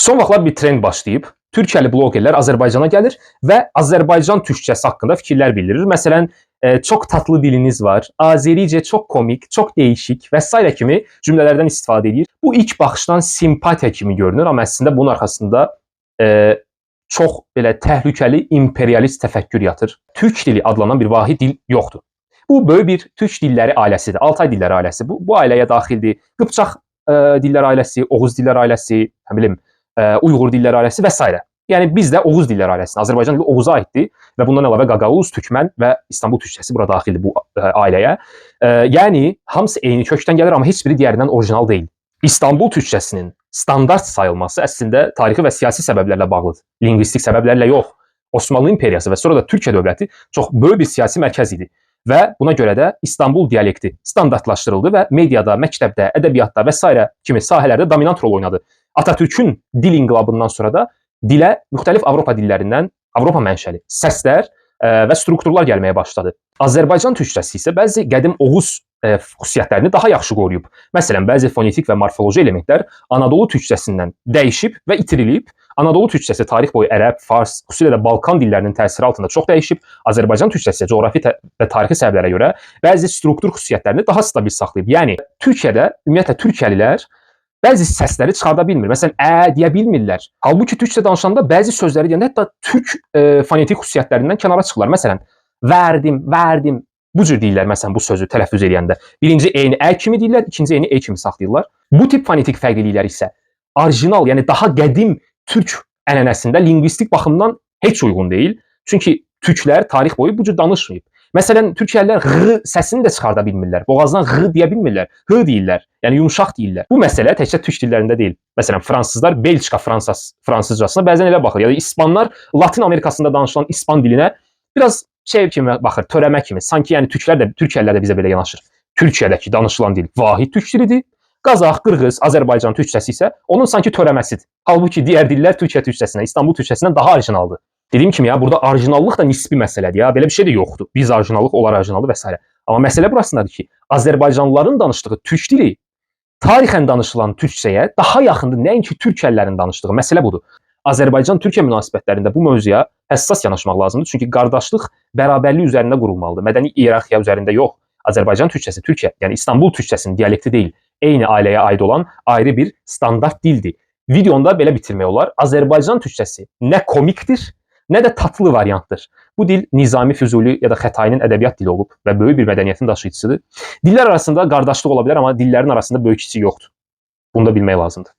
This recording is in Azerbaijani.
Son vaxtlar bir trend başlayıb. Türkiyəli blogerlər Azərbaycana gəlir və Azərbaycan türkçəsi haqqında fikirlər bildirir. Məsələn, çox tatlı diliniz var, Azəricə çox komik, çox dəyişik və s. kimi cümlələrdən istifadə edir. Bu ilk baxışdan simpatiya kimi görünür, amma əslində bunun arxasında çox belə təhlükəli imperialist təfəkkür yatır. Türk dili adlanan bir vahid dil yoxdur. Bu böyük bir türk dilləri ailəsidir, Altay dilləri ailəsi. Bu ailəyə daxildir Qıpçaq dillər ailəsi, Oğuz dillər ailəsi, nə bilim, Uyğur dillər ailəsi və s. Yəni biz də Oğuz dillər ailəsinə, Azərbaycan dili Oğuza aiddir və bundan əlavə Qaqavuz, Türkmən və İstanbul türkçəsi bura daxildir bu ailəyə. Yəni hamısı eyni kökdən gəlir, amma heç biri digərindən orijinal deyil. İstanbul türkçəsinin standart sayılması əslində tarixi və siyasi səbəblərlə bağlıdır. Lingvistik səbəblərlə yox. Osmanlı imperiyası və sonra da Türkiyə dövləti çox böyük bir siyasi mərkəz idi. Və buna görə də İstanbul dialekti standartlaşdırıldı və mediada, məktəbdə, ədəbiyyatda və s. kimi sahələrdə dominant rol oynadı. Atatürkün dil inqilabından sonra da dilə müxtəlif Avropa dillərindən, Avropa mənşəli səslər və strukturlar gəlməyə başladı. Azərbaycan türkçəsi isə bəzi qədim Oğuz xüsusiyyətlərini daha yaxşı qoruyub. Məsələn, bəzi fonetik və morfoloji elementlər Anadolu türkçəsindən dəyişib və itirilib. Anadolu türkçəsi tarix boyu ərəb, fars, xüsusilə də Balkan dillərinin təsiri altında çox dəyişib. Azərbaycan türkçəsi coğrafi və tarixi səbəblərə görə bəzi struktur xüsusiyyətlərini daha stabil saxlayıb. Yəni Türkiyədə ümumiyyətlə türkiyəlilər bəzi səsləri çıxarda bilmir. Məsələn, deyə bilmirlər. Halbuki türkçə danışanda bəzi sözləri deyəndə hətta türk fonetik xüsusiyyətlərindən kənara çıxırlar. Məsələn, verdim, verdim. Bu cür deyirlər məsələn bu sözü tələffüz edəndə. Birinci eyni ə kimi deyirlər, ikinci eyni e kimi saxlayırlar. Bu tip fonetik fərqliliklər isə orijinal, yəni daha qədim türk ənənəsində lingvistik baxımdan heç uyğun deyil. Çünki türklər tarix boyu bu cür danışmayıb. Məsələn, türkiyəlilər ğ səsini də çıxarda bilmirlər. Boğazdan ğ deyə bilmirlər. H deyirlər. Yəni yumşaq deyirlər. Bu məsələ təkcə türk dillərində deyil. Məsələn, fransızlar Belçika fransızcasına bəzən elə baxır. Ya da ispanlar Latin Amerikasında danışılan ispan dilinə biraz şey kimi baxır, törəmə kimi. Sanki yəni türkiyəlilər də bizə belə yanaşır. Türkiyədəki danışılan dil vahid türk dilidir. Qazax, Qırğız, Azərbaycan türkçəsi isə onun sanki törəməsidir. Halbuki digər dillər Türkiyə türkçəsinə, İstanbul türkçəsindən daha orijinaldır. Dediyim kimi ya, burada orijinallıq da nisbi məsələdir ya. Belə bir şey də yoxdur. Biz orijinallıq, onlar orijinaldır və s. Amma məsələ burasındadır ki, Azərbaycanlıların danışdığı türk dili tarixən danışılan türkçəyə daha yaxındır, nəinki türkiyəlilərin danışdığı. Məsələ budur. Azərbaycan-Türkiyə münasibətlərində bu mövzuya həssas yanaşmaq lazımdır. Çünki qardaşlıq bərabərlik üzərində qurulmalıdır. Mədəni iyerarxiya üzərində yox. Azərbaycan türkçəsi Türkiyə, yəni İstanbul türkçəsinin dialekti deyil. Eyni ailəyə aid olan ayrı bir standart dildir. Videonda belə bitirmək olar. Azərbaycan türkçəsi nə komikdir, nə də tatlı variantdır. Bu dil Nizami Füzuli ya da Xətainin ədəbiyyat dili olub və böyük bir mədəniyyətin daşıyıcısıdır. Dillər arasında qardaşlıq ola bilər, amma dillərin arasında böyük kiçik yoxdur. Bunu da bilmək lazımdır.